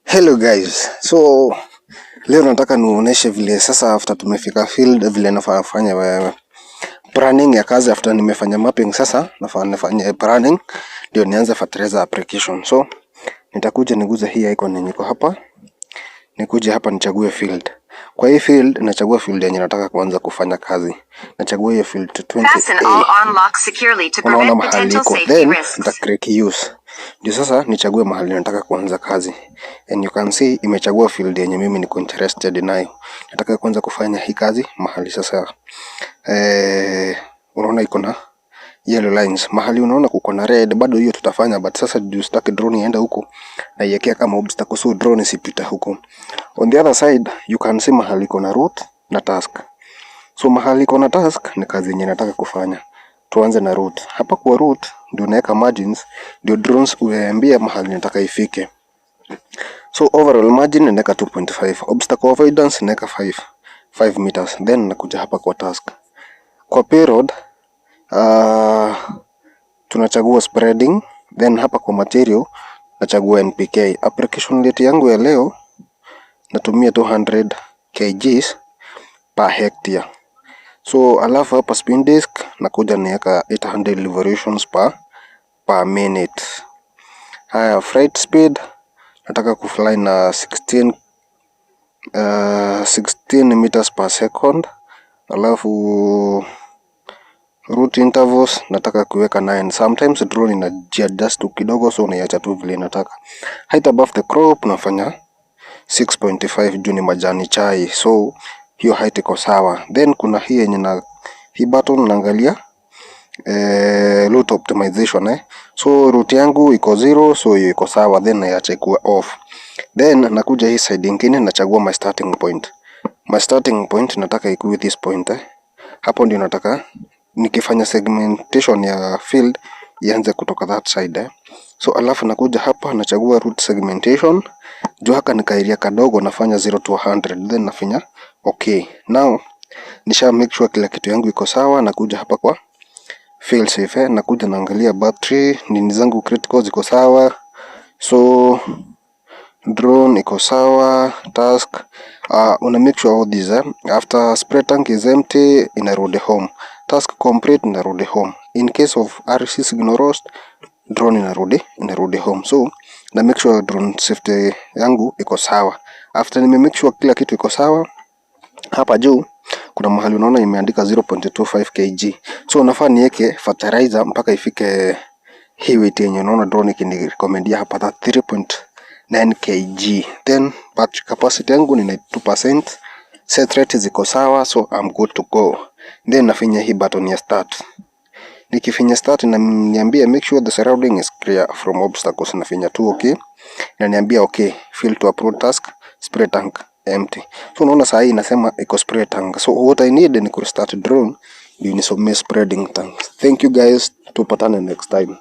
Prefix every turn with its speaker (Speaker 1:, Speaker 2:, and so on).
Speaker 1: Hello guys, so leo nataka nionyeshe vile sasa after tumefika field vile nafanya planning ya kazi. After nimefanya mapping sasa nafanya planning ndio nianze fertilizer application. So nitakuja niguze hii icon yenye iko hapa, nikuje hapa nichague field. Kwa hii field nachagua field yenye nataka kuanza kufanya kazi. Nachagua hiyo field 20A. Unaona mahali iko, then nita click use. Ndio sasa nichague mahali nataka kuanza kazi. And you can see imechagua field yenye mimi niko interested nayo. Nataka kuanza kufanya hii kazi mahali sasa. Unaona iko na yellow lines. Mahali unaona kuko na red, bado hiyo tutafanya, but sasa ndio sitaki drone iende huko na iwekea kama obstacle, so drone isipita huko. On the other side you can see mahali iko na route na task. So mahali iko na task ni kazi yenye nataka kufanya. Tuanze na route. Hapa kwa route ndio naweka margins, ndio drones uambia mahali nataka ifike. So overall margin naweka 2.5, obstacle avoidance naweka 5 meters. Then nakuja hapa kwa task. Kwa payload tunachagua spreading, then hapa kwa material nachagua NPK. Application rate yangu ya leo natumia 200 kgs per hectare. So alafu hapa spin disk nakuja niweka 800 revolutions per minute. Haya, flight speed nataka kufly na 16 meters per second. Alafu route intervals nataka kuweka 9. Sometimes drone inajiadjust kidogo, so naiacha tu vile nataka. Height above the crop nafanya 6.5 juu ni majani chai, so hiyo height iko sawa. Then kuna hii yenye na hii button naangalia route optimization so route yangu iko 0, so hiyo iko sawa, then naiacha ikuwe off. Then nakuja hii side nyingine nachagua my starting point. My starting point nataka ikuwe this point hapo ndio nataka nikifanya segmentation ya field ianze kutoka that side So alafu nakuja hapa nachagua route segmentation. Juu haka nikairia kadogo nafanya 0 to 100, then nafinya okay. Now nisha make sure kila kitu yangu iko sawa. Nakuja hapa kwa fail safe nakuja naangalia battery nini zangu critical ziko sawa, so drone iko sawa, task una make sure all these after spray tank is empty inarudi home, task complete inarudi home. In case of RC signal lost, drone inarudi home. So na make sure drone safety yangu iko sawa. After nime make sure kila kitu iko sawa, hapa juu kuna mahali unaona imeandika 0.25 kg. So nafaa niweke fertilizer mpaka ifike hii weight yenye unaona drone ikinirecomendia hapa 3.9 kg. Then battery capacity yangu ni 92%. Set rate ziko sawa, so I'm good to go. Then nafinya hii button ya start. Nikifinya start na niambia make sure the surrounding is clear from obstacles, nafinya tu okay. Na niambia okay, fill to approve task, spray tank empty. So unaona saa hii inasema iko spray tank. So what I need ni ku start drone ndio nisomee spreading tank. Thank you guys, tupatane next time.